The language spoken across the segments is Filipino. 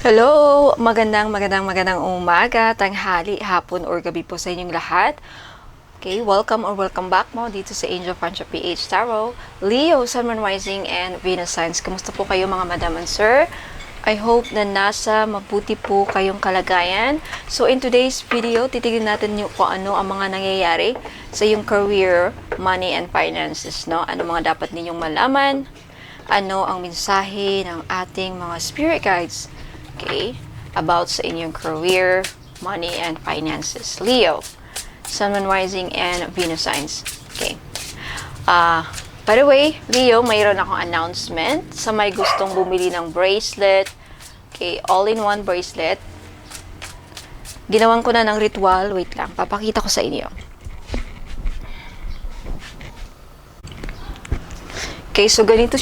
Hello! Magandang umaga, tanghali, hapon, or gabi po sa inyong lahat. Okay, welcome or welcome back mo dito sa Angel Francia PH Tarot, Leo, Sun, Moon, Rising, and Venus Signs. Kamusta po kayo mga madam and sir? I hope na nasa mabuti po kayong kalagayan. So in today's video, titignan natin yung kung ano ang mga nangyayari sa yung career, money, and finances. No? Ano mga dapat ninyong malaman? Ano ang mensahe ng ating mga spirit guides? Okay, about sa inyong career, money, and finances. Leo, Sun, Moon, Rising, and Venus Signs. Okay. By the way, Leo, mayroon akong announcement sa may gustong bumili ng bracelet. Okay, all-in-one bracelet. Ginawan ko na ng ritual. Wait lang, papakita ko sa inyo. Okay, so ganito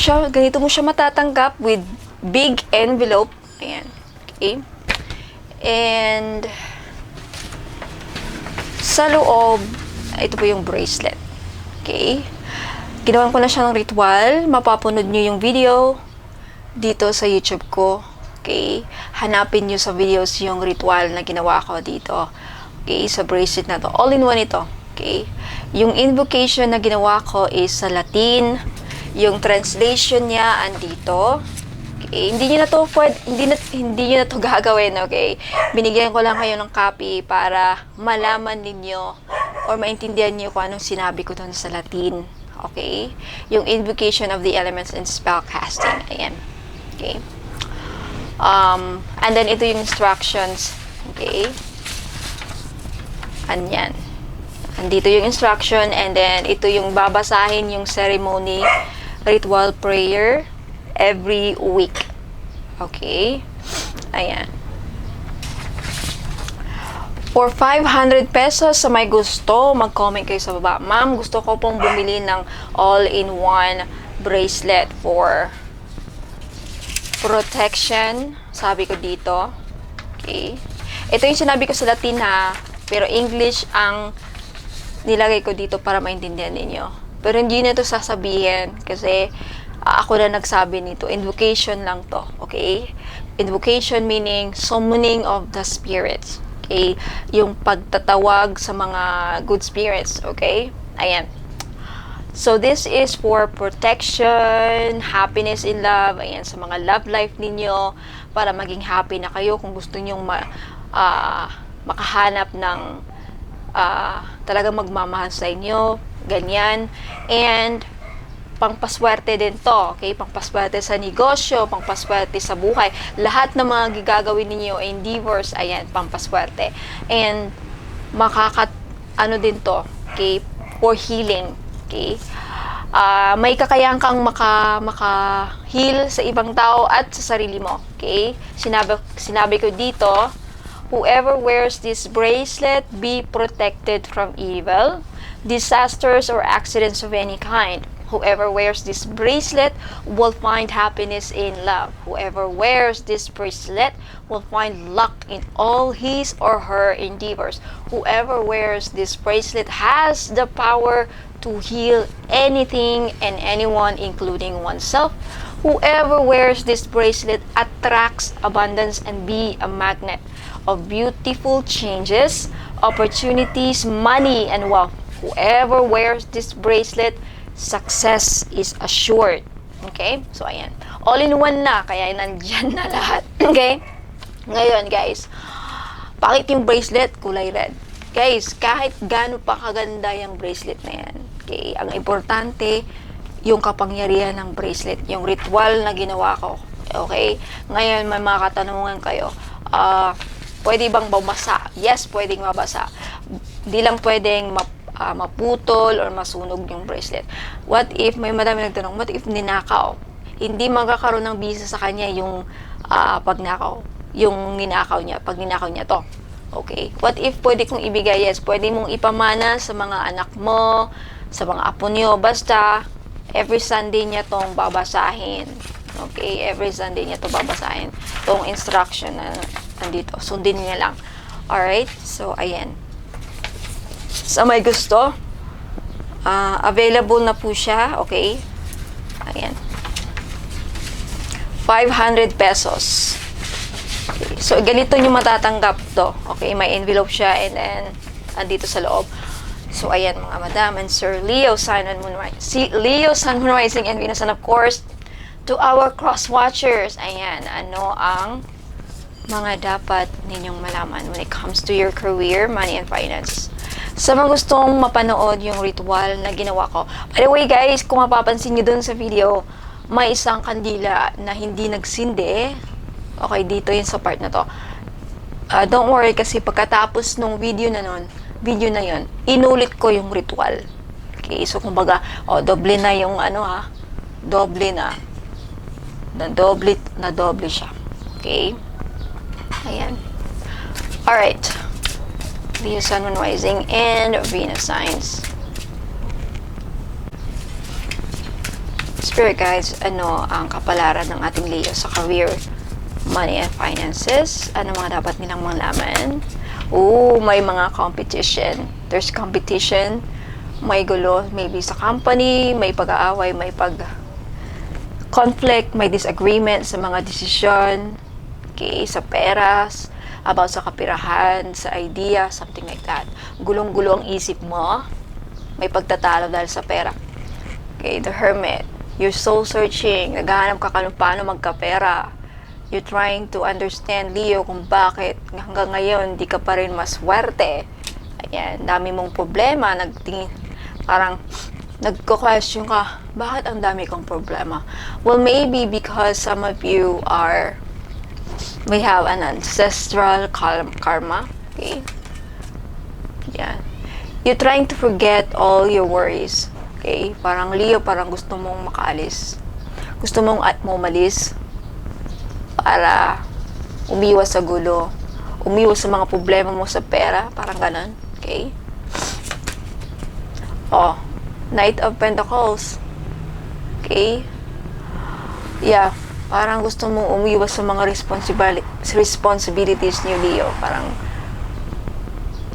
mo siya matatanggap with big envelope. Ayan. Okay. And sa loob, ito po yung bracelet. Okay. Ginawan ko na siya ng ritual. Mapapanood nyo yung video dito sa YouTube ko. Okay. Hanapin nyo sa videos yung ritual na ginawa ko dito. Okay. Sa bracelet na to. All-in-one ito. Okay. Yung invocation na ginawa ko is sa Latin. Yung translation niya andito. Okay, hindi niyo na to gagawin, okay? Binigyan ko lang kayo ng copy para malaman ninyo or maintindihan niyo kung anong sinabi ko doon sa Latin. Okay? Yung invocation of the elements and spell casting. Ayan. Okay? And then ito yung instructions. Okay? Anyan. Andito yung instruction and then ito yung babasahin yung ceremony ritual prayer every week. Okay? Ayan. For 500 pesos sa may gusto, mag-comment kayo sa baba. Ma'am, gusto ko pong bumili ng all-in-one bracelet for protection. Sabi ko dito. Okay? Ito yung sinabi ko sa Latin ha, pero English ang nilagay ko dito para maintindihan ninyo. Pero hindi na ito sasabihin kasi ako na nagsabi nito. Invocation lang to. Okay? Invocation meaning summoning of the spirits. Okay? Yung pagtatawag sa mga good spirits. Okay? Ayan. So, this is for protection, happiness in love. Ayan, sa mga love life ninyo para maging happy na kayo kung gusto nyong makahanap ng talagang magmamahal sa inyo. Ganyan. And pangpaswerte din to, okay? Pangpaswerte sa negosyo, pangpaswerte sa buhay. Lahat ng mga gagawin ninyo endeavors, ayan, pangpaswerte. And ano din to, okay? For healing, okay? May kakayahan kang maka-heal sa ibang tao at sa sarili mo, okay? Sinabi ko dito, whoever wears this bracelet be protected from evil, disasters, or accidents of any kind. Whoever wears this bracelet will find happiness in love. Whoever wears this bracelet will find luck in all his or her endeavors. Whoever wears this bracelet has the power to heal anything and anyone, including oneself. Whoever wears this bracelet attracts abundance and be a magnet of beautiful changes, opportunities, money, and wealth. Whoever wears this bracelet, success is assured. Okay? So, ayan. All-in-one na, kaya nandyan na lahat. Okay? Ngayon, guys, bakit yung bracelet kulay red? Guys, kahit gaano pa kaganda yung bracelet na yan, okay, ang importante, yung kapangyarihan ng bracelet, yung ritual na ginawa ko. Okay? Ngayon, may mga katanungan kayo. Pwede bang mabasa? Yes, pwedeng mabasa. Di lang pwedeng maputol or masunog yung bracelet. What if, may madami nagtanong, what if ninakaw? Hindi magkakaroon ng bisa sa kanya yung pagnakaw. Yung ninakaw niya, pag ninakaw niya to. Okay? What if pwede kong ibigay? Yes, pwede mong ipamana sa mga anak mo, sa mga apo niyo. Basta, every Sunday niya tong babasahin. Okay? Every Sunday niya to babasahin. Tong instruction na nandito. Sundin niya lang. Alright? So, ayan. Sa may gusto, available na po siya, okay? Ayan. 500 pesos. So, ganito nyo matatanggap to. Okay, may envelope siya and then andito sa loob. So, ayan mga madam and sir, Leo, Sun, and Moon Rising. Si Leo, Sun, Moon Rising, and Venus, and of course, to our cross-watchers, ayan, ano ang mga dapat ninyong malaman when it comes to your career, money, and finance. Sa mga gustong mapanood yung ritual na ginawa ko. By the way guys, kung mapapansin nyo dun sa video, may isang kandila na hindi nagsindi. Okay, dito yun sa part na to. Don't worry kasi pagkatapos nung video na yun, inulit ko yung ritual. Okay, so kumbaga, doble na yung doble na. Doble siya. Okay? Ayan. Alright. Leo, Sun, Moon, Rising, and Venus signs. Spirit guides, ano ang kapalaran ng ating Leo sa career, money, and finances? Ano mga dapat nilang malaman? May mga competition. There's competition. May gulo, maybe sa company, may pag-aaway, may conflict, may disagreement sa mga desisyon, okay, sa peras, about sa kapirahan, sa idea, something like that. Gulong-gulo ang isip mo, may pagtatalo dahil sa pera. Okay, the Hermit. You're soul searching, naghahanap ka kung paano magkapera. You're trying to understand, Leo, kung bakit hanggang ngayon di ka pa rin maswerte. Ayan, dami mong problema, parang nagko-question ka, bakit ang dami kong problema? Well, maybe because some of you may have an ancestral karma, okay? Yeah. You're trying to forget all your worries, okay? Parang Leo, parang gusto mong makaalis. Gusto mong umalis para umiwas sa gulo, umiwas sa mga problema mo sa pera, parang ganun, okay? Knight of Pentacles. Okay? Yeah. Parang gusto mong umiwas sa mga responsibilities niyo, Leo. Parang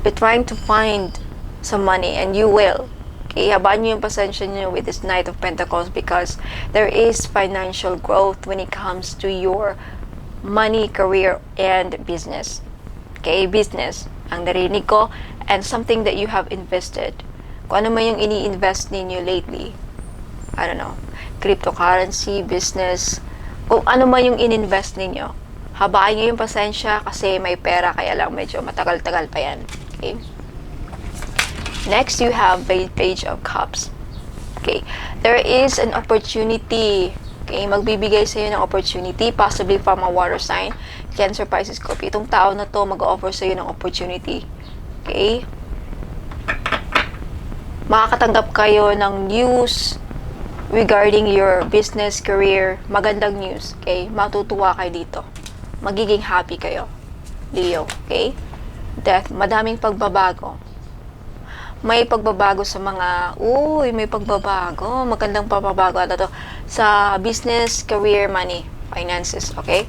you're trying to find some money and you will. Okay? Habaan niyo yung pasensya niyo with this Knight of Pentacles because there is financial growth when it comes to your money, career, and business. Okay? Business. Ang narinig ko and something that you have invested. Kung ano man yung ini-invest ninyo lately, I don't know, cryptocurrency, business, kung ano man yung in-invest ninyo, habaan nyo yung pasensya kasi may pera, kaya lang medyo matagal-tagal pa yan. Okay? Next, you have Page of Cups. Okay? There is an opportunity. Okay? Magbibigay sa'yo ng opportunity, possibly from a water sign, Cancer, Pisces, Scorpio. Itong tao na to mag-offer sa'yo ng opportunity. Okay? Makakatanggap kayo ng news regarding your business, career, magandang news, okay? Matutuwa kayo dito. Magiging happy kayo, Leo, okay? Death, madaming pagbabago. May pagbabago sa may pagbabago, magandang pagbabago to sa business, career, money, finances, okay?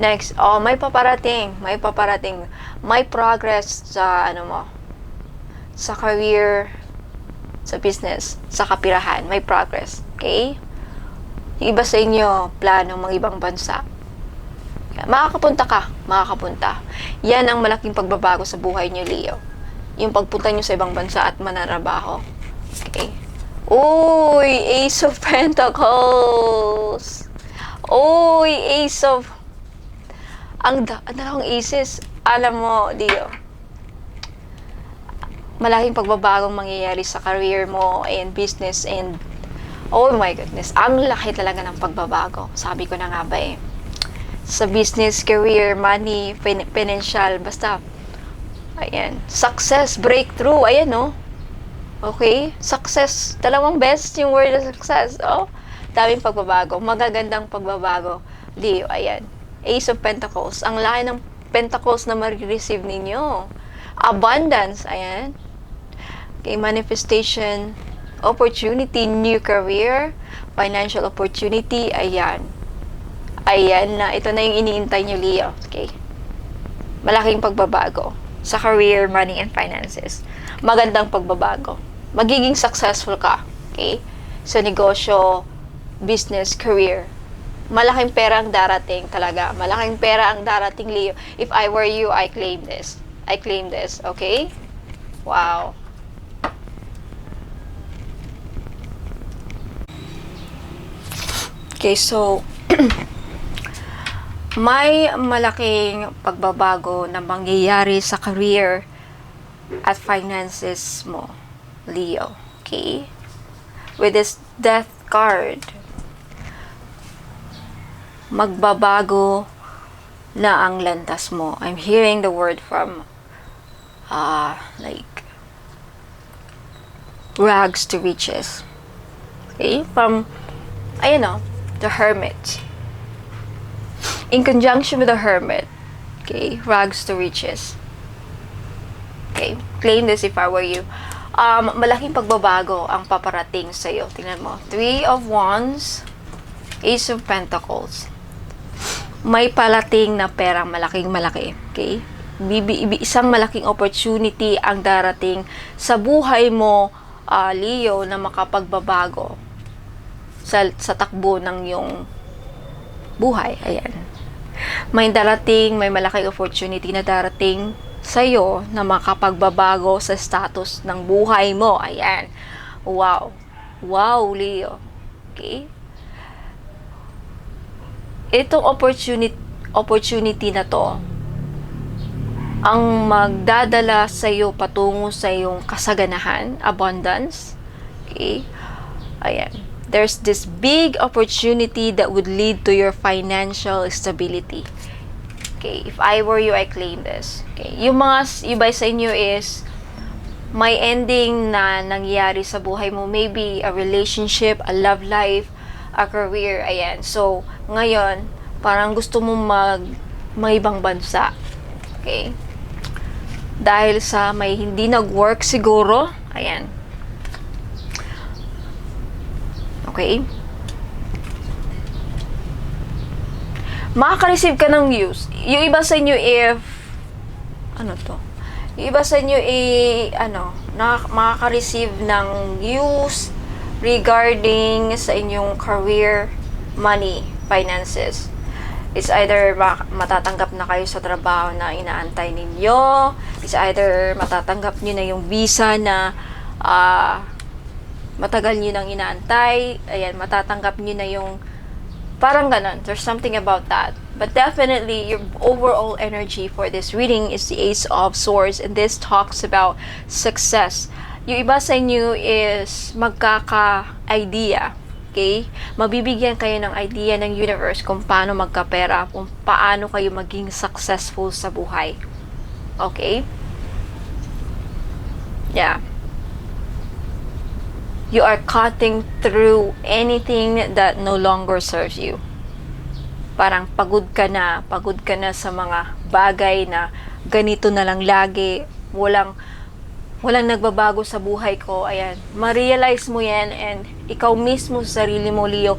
Next, may paparating, may progress sa sa career, sa business, sa kapirahan, may progress. Okay? Yung iba sa inyo, plano mga ibang bansa. Makakapunta. Yan ang malaking pagbabago sa buhay niyo, Leo. Yung pagpunta niyo sa ibang bansa at manarabaho. Okay? Ace of Pentacles! Ace of... Ang dalawang aces. Alam mo, Leo, malaking pagbabagong mangyayari sa career mo and business and oh my goodness, ang laki talaga ng pagbabago. Sabi ko na nga ba sa business, career, money, financial, basta ayan, success, breakthrough, ayan okay, success, dalawang best yung word na success, daming pagbabago, magagandang pagbabago, Leo, ayan, Ace of Pentacles, ang laki ng Pentacles na ma-receive ninyo, abundance, ayan, okay, manifestation, opportunity, new career, financial opportunity, ayan na, ito na yung iniintay nyo, Leo, okay, malaking pagbabago sa career, money, and finances, magandang pagbabago, magiging successful ka, okay, sa negosyo, business, career, Malaking pera ang darating talaga. Malaking pera ang darating, Leo. If I were you, I claim this. I claim this, okay? Wow. Okay, so may malaking pagbabago na mangyayari sa career at finances mo, Leo. Okay? With this death card, magbabago na ang landas mo. I'm hearing the word from like rags to riches. Okay? From, the Hermit. In conjunction with the Hermit. Okay? Rags to riches. Okay? Claim this if I were you. Malaking pagbabago ang paparating sa'yo. Tingnan mo. 3 of Wands, Ace of Pentacles. May palating na perang malaki. Okay? Isang malaking opportunity ang darating sa buhay mo, Leo, na makapagbabago sa takbo ng iyong buhay. Ayan. May malaking opportunity na darating sa'yo na makapagbabago sa status ng buhay mo. Ayan. Wow. Wow, Leo. Okay? Itong opportunity na to ang magdadala sa iyo patungo sa iyong kasaganahan, abundance. Okay? Ayan. There's this big opportunity that would lead to your financial stability. Okay, if I were you, I claim this. Okay, yung mga iba sa inyo is may ending na nangyari sa buhay mo. Maybe a relationship, a love life, a career. Ayan. So, ngayon, parang gusto mo may ibang bansa. Okay? Dahil sa may hindi nag-work siguro. Ayan. Okay? Makaka-receive ka ng news. Yung iba sa inyo yung iba sa inyo makaka-receive ng news regarding sa inyong career, money, finances. It's either matatanggap na kayo sa trabaho na inaantay ninyo. It's either matatanggap nyo na yung visa na matagal nyo nang inaantay. Ayan, matatanggap nyo na yung parang ganun. There's something about that. But definitely, your overall energy for this reading is the Ace of Swords. And this talks about success. Yung iba sa inyo is magkaka-idea. Okay? Mabibigyan kayo ng idea ng universe kung paano magkapera, kung paano kayo maging successful sa buhay. Okay? Yeah. You are cutting through anything that no longer serves you. Parang pagod ka na sa mga bagay na ganito na lang lagi, walang nagbabago sa buhay ko. Ayan, ma-realize mo yan, and ikaw mismo sa sarili mo, Leo,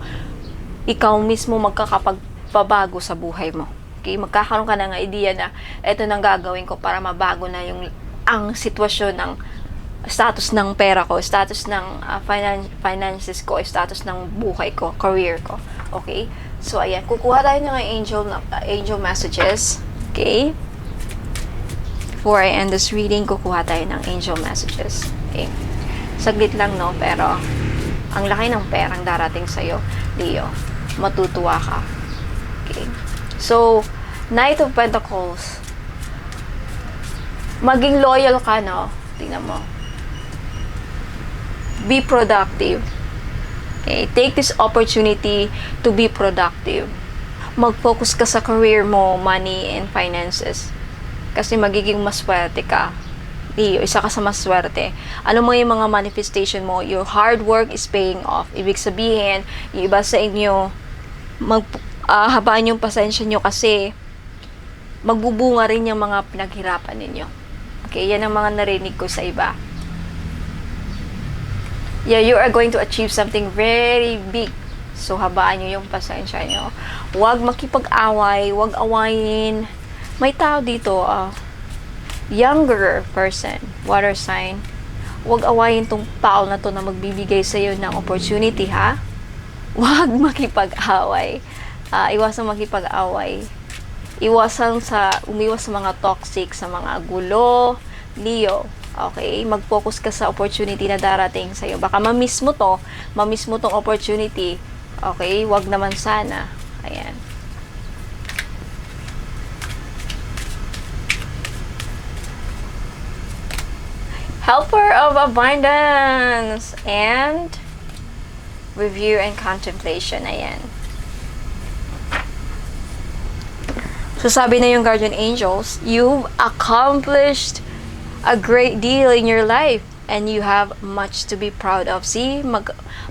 ikaw mismo magkakapagbabago sa buhay mo. Okay, magkakaroon ka ng idea na eto nang gagawin ko para mabago na ang sitwasyon ng status ng pera ko, status ng finances ko, status ng buhay ko, career ko. Okay? So, ayan. Kukuha tayo ng angel messages. Okay? Before I end this reading, kukuha tayo ng angel messages. Okay? Saglit lang, no? Pero, ang laki ng perang darating sa'yo, Leo. Matutuwa ka. Okay? So, Knight of Pentacles. Maging loyal ka, no? Tingnan mo. Be productive. Okay? Take this opportunity to be productive. Mag-focus ka sa career mo, money, and finances. Kasi magiging maswerte ka. Isa ka sa maswerte. Ano mo yung mga manifestation mo? Your hard work is paying off. Ibig sabihin, yung iba sa inyo, habaan yung pasensya nyo kasi magbubunga rin yung mga pinaghirapan ninyo. Okay? Yan ang mga narinig ko sa iba. Yeah, you are going to achieve something very big. So, habaan nyo yung pasensya nyo. Huwag makipag-away, huwag awayin. May tao dito, younger person, water sign. Huwag awayin tong tao na to na magbibigay sa'yo ng opportunity, ha? Huwag makipag-away. Iwasan makipag-away. Umiwas sa mga toxic, sa mga gulo. Leo, okay? Mag-focus ka sa opportunity na darating sa'yo. Baka ma-miss mo tong opportunity. Okay? Wag naman sana. Ayan. Helper of abundance and review and contemplation. Ayan. So sabi na yung guardian angels, you've accomplished a great deal in your life and you have much to be proud of. See,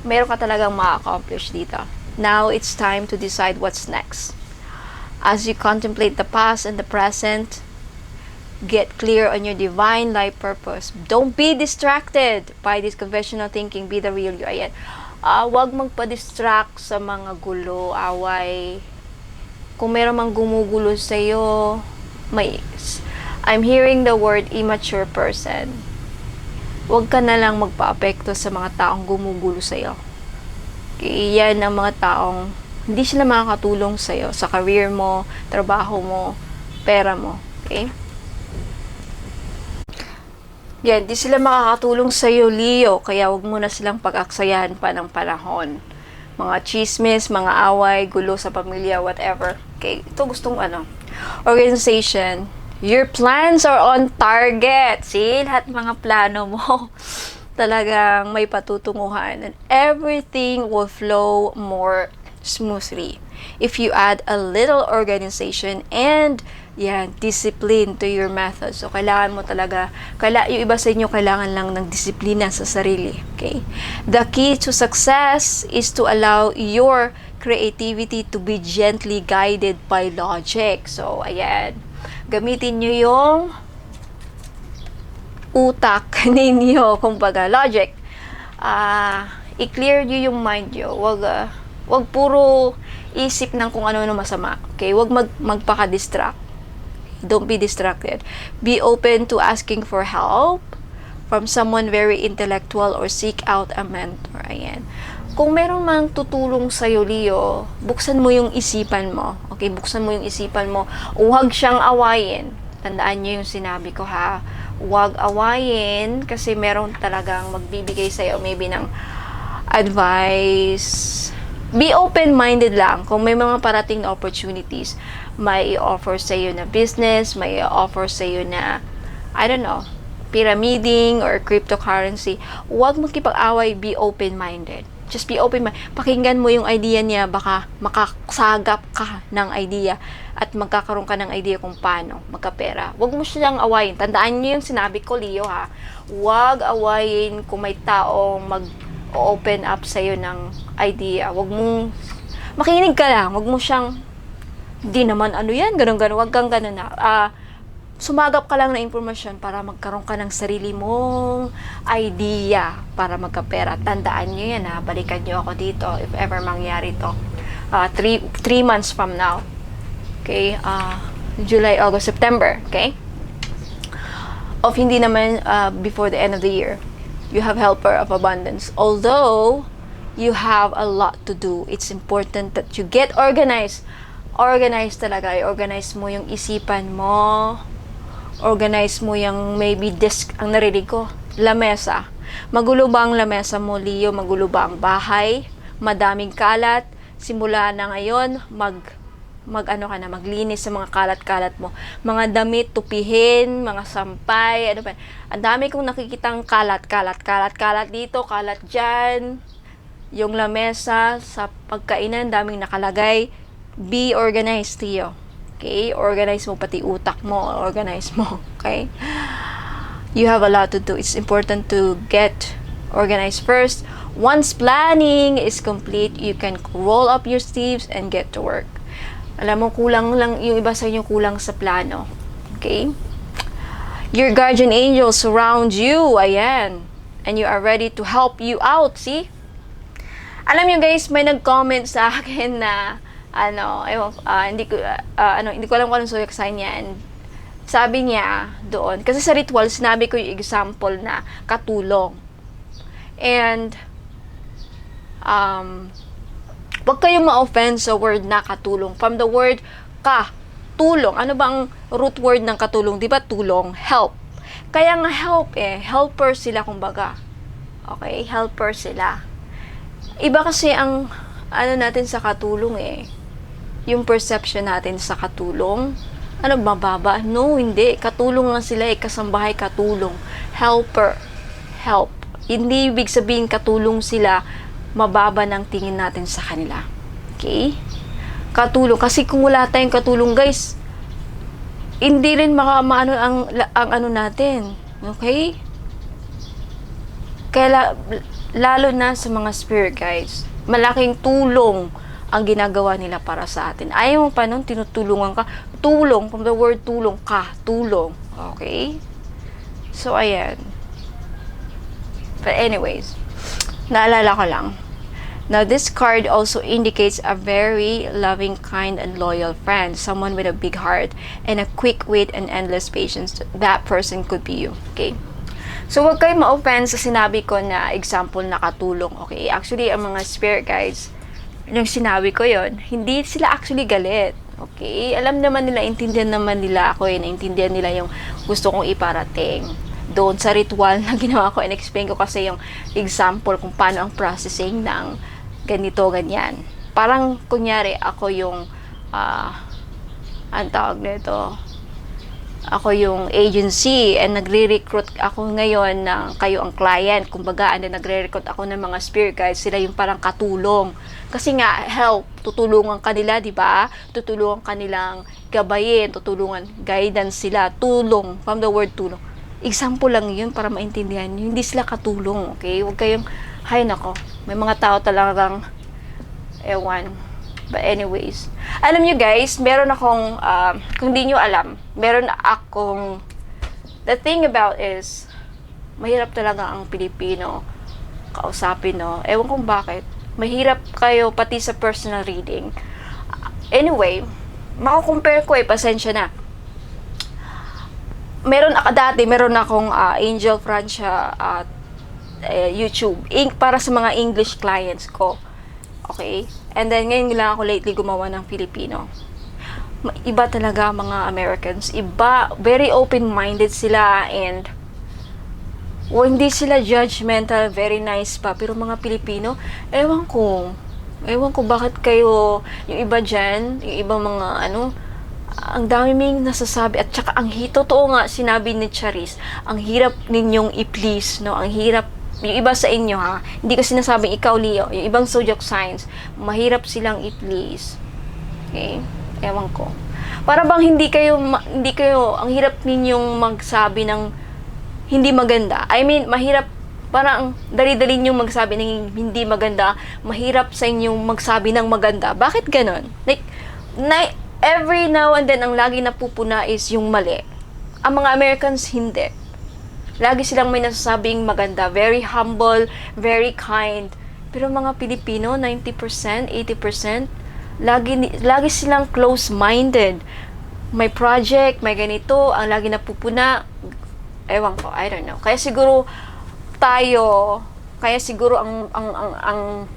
meron ka talagang ma-accomplish dito. Now it's time to decide what's next. As you contemplate the past and the present, get clear on your divine life purpose. Don't be distracted by this conventional thinking. Be the real you. Ayan. Wag magpa-distract sa mga gulo, away. Kung meron mang gumugulo sa'yo, I'm hearing the word immature person. Wag ka na lang magpa-apekto sa mga taong gumugulo sa'yo. Okay, yan ang mga taong hindi sila makakatulong sa'yo sa career mo, trabaho mo, pera mo. Okay? Yan, di sila makakatulong sa'yo, Leo, kaya wag mo na silang pag-aksayahan pa ng panahon. Mga chismis, mga away, gulo sa pamilya, whatever. Okay, ito gustong organization. Your plans are on target. See, lahat mga plano mo talagang may patutunguhan and everything will flow more smoothly if you add a little organization and discipline to your method. So, kailangan mo talaga, yung iba sa inyo, kailangan lang ng disiplina sa sarili. Okay? The key to success is to allow your creativity to be gently guided by logic. So, ayan. Gamitin nyo yung utak ninyo, kumbaga, logic. I-clear nyo yung mind nyo. Wag puro isip ng kung ano masama. Okay? Wag magpaka-distract. Don't be distracted. Be open to asking for help from someone very intellectual or seek out a mentor. Ayan. Kung meron mang tutulong sa'yo, Leo, buksan mo yung isipan mo. Okay, buksan mo yung isipan mo. Huwag siyang awayin. Tandaan niyo yung sinabi ko, ha? Huwag awayin kasi meron talagang magbibigay sa'yo maybe ng advice. Be open-minded lang. Kung may mga parating na opportunities, may i-offer sa'yo na business, may i-offer sa'yo na, I don't know, pyramiding or cryptocurrency, huwag makipag-away, be open-minded. Just be open-minded. Pakinggan mo yung idea niya, baka makasagap ka ng idea at magkakaroon ka ng idea kung paano magkapera. Huwag mo siyang awayin. Tandaan niyo yung sinabi ko, Leo, ha? Huwag awayin kung may taong mag-open up sa'yo ng idea. Huwag mong, makinig ka lang. Huwag mo siyang, di naman yan, ganun, wag kang ganun na. Sumagap ka lang na impormasyon para magkaroon ka ng sarili mong idea para magkapera. Tandaan nyo yan, ha. Balikan nyo ako dito if ever mangyari to. 3 months from now. Okay? July, August, September. Okay? Of hindi naman before the end of the year. You have helper of abundance. Although, you have a lot to do. It's important that you get organized. Organize talaga. I-organize mo yung isipan mo. Organize mo yung maybe desk, ang narinig ko, lamesa. Magulo ba ang lamesa mo, Leo? Magulo ba ang bahay? Madaming kalat? Simula na ngayon, maglinis sa mga kalat-kalat mo. Mga damit, tupihin, mga sampay, ano pa. Ang dami kong nakikitang kalat dito, kalat dyan. Yung lamesa, sa pagkainan, daming nakalagay. Be organized, Leo. Okay? Organize mo pati utak mo. Organize mo. Okay? You have a lot to do. It's important to get organized first. Once planning is complete, you can roll up your sleeves and get to work. Alam mo, kulang lang, yung iba sa inyo kulang sa plano. Okay? Your guardian angels surround you. Ayan. And you are ready to help you out. See? Alam nyo guys, may nag-comment sa akin na hindi ko alam kung anong zodiac sign niya. And sabi niya doon, kasi sa ritual, sinabi ko yung example na katulong. And, Huwag kayong ma-offend sa word na katulong. From the word ka, tulong. Ano ba ang root word ng katulong? Di ba tulong? Help. Kaya nga help helper sila kumbaga. Okay? Helper sila. Iba kasi ang natin sa katulong yung perception natin sa katulong. Ano, mababa? No, hindi. Katulong lang sila kasambahay katulong. Helper. Help. Hindi ibig sabihin katulong sila, mababa ng tingin natin sa kanila. Okay? Katulong. Kasi kung wala tayong katulong, guys, hindi rin maano ang ano natin. Okay? Kaya lalo na sa mga spirit guides, malaking tulong ang ginagawa nila para sa atin. Ayaw mo pa nun, tinutulungan ka. Tulong, from the word tulong ka, tulong. Okay? So, ayan. But anyways, naalala ko lang. Now, this card also indicates a very loving, kind, and loyal friend. Someone with a big heart and a quick wit and endless patience. That person could be you. Okay? So, huwag kayo ma-offend sa sinabi ko na example na katulong. Okay? Actually, ang mga spirit guides, yung sinabi ko yon, hindi sila actually galit. Okay? Alam naman nila, intindihan naman nila ako naintindihan nila yung gusto kong iparating. Doon sa ritual na ginawa ko, and-explain ko kasi yung example kung paano ang processing ng ganito, ganyan. Parang, kunyari, ako yung, ang tawag nito, ako yung agency, and nagre-recruit ako ngayon ng kayo ang client. Kumbaga, nagre-recruit ako ng mga spirit guides, sila yung parang katulong. Kasi nga, help, tutulungan kanila, di ba? Tutulungan kanilang gabayin, tutulungan, guidance sila, tulong, from the word tulong. Example lang yun para maintindihan nyo. Hindi sila katulong, okay? Huwag kayong, hay nako, may mga tao talagang, ewan. But anyways, alam nyo guys, meron akong, kung di nyo alam, meron akong, the thing about is, mahirap talaga ang Pilipino kausapin, no? Ewan kung bakit. Mahirap kayo pati sa personal reading. Anyway, makakompare ko pasensya na. Meron akong Angel Francia at YouTube para sa mga English clients ko. Okay? And then ngayon lang ako lately gumawa ng Filipino. Iba talaga mga Americans. Iba, very open-minded sila and hindi sila judgmental, very nice pa. Pero mga Pilipino, ewan ko bakit kayo, yung iba dyan, yung ibang mga ang dami ming nasasabi at saka totoo nga sinabi ni Charis, ang hirap ninyong i-please, no? Ang hirap, yung iba sa inyo ha, hindi ko sinasabing ikaw Leo, yung ibang zodiac signs, mahirap silang i-please. Okay? Ewan ko. Para bang hindi kayo, ang hirap ninyong magsabi ng hindi maganda. I mean, mahirap, parang dali-dali ninyong magsabi ng hindi maganda, mahirap sa inyong magsabi ng maganda. Bakit ganon? Like, every now and then, ang lagi napupuna is yung mali. Ang mga Americans, hindi. Lagi silang may nasasabing maganda. Very humble, very kind. Pero mga Pilipino, 90%, 80%, lagi silang close-minded. May project, may ganito, ang lagi napupuna. Ewan ko, I don't know. Kaya siguro ang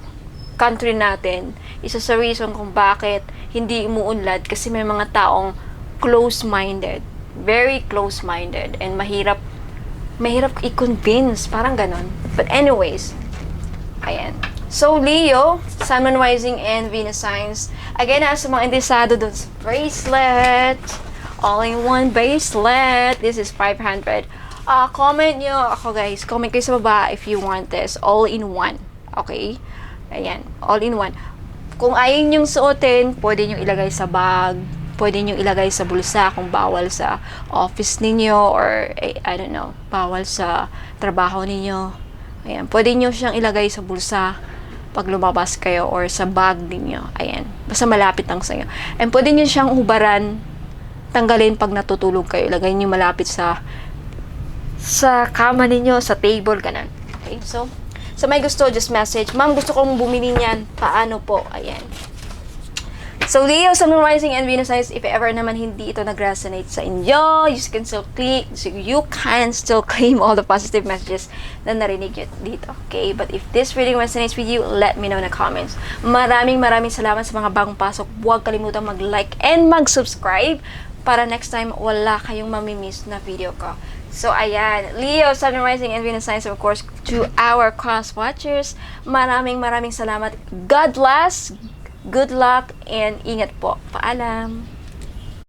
country natin, isa sa reason kung bakit hindi umuunlad kasi may mga taong close-minded, very close-minded, and mahirap i-convince, parang ganon. But anyways, ayan. So, Leo, Sun, Moon, Rising, and Venus signs. Again, sa mga interesado dun sa bracelet, all-in-one bracelet, this is 500. Comment nyo ako guys, comment kayo sa baba if you want this, all-in-one, okay? Ayan, all-in-one. Kung ayaw nyong suotin, pwede nyong ilagay sa bag, pwede nyong ilagay sa bulsa kung bawal sa office ninyo or, I don't know, bawal sa trabaho ninyo. Ayan, pwede nyo siyang ilagay sa bulsa pag lumabas kayo or sa bag ninyo. Ayan, basta malapit lang sa inyo. And pwede nyo siyang hubaran, tanggalin pag natutulog kayo. Ilagay nyo malapit sa kama ninyo, sa table, ganun. Okay, so, sa may gusto, just message. Ma'am, gusto kong bumili niyan. Paano po? Ayan. So, Leo, Sun, Moon, Rising, and Venus signs, if ever naman hindi ito nag-resonate sa inyo, you can still claim all the positive messages na narinig nyo dito. Okay? But if this reading resonates with you, let me know in the comments. Maraming salamat sa mga bagong pasok. Huwag kalimutang mag-like and mag-subscribe para next time wala kayong mamimiss na video ko. So, ayan. Leo, Sun, Rising, and Venus signs, of course, to our cross watchers. Maraming salamat. God bless, good luck, and ingat po. Paalam.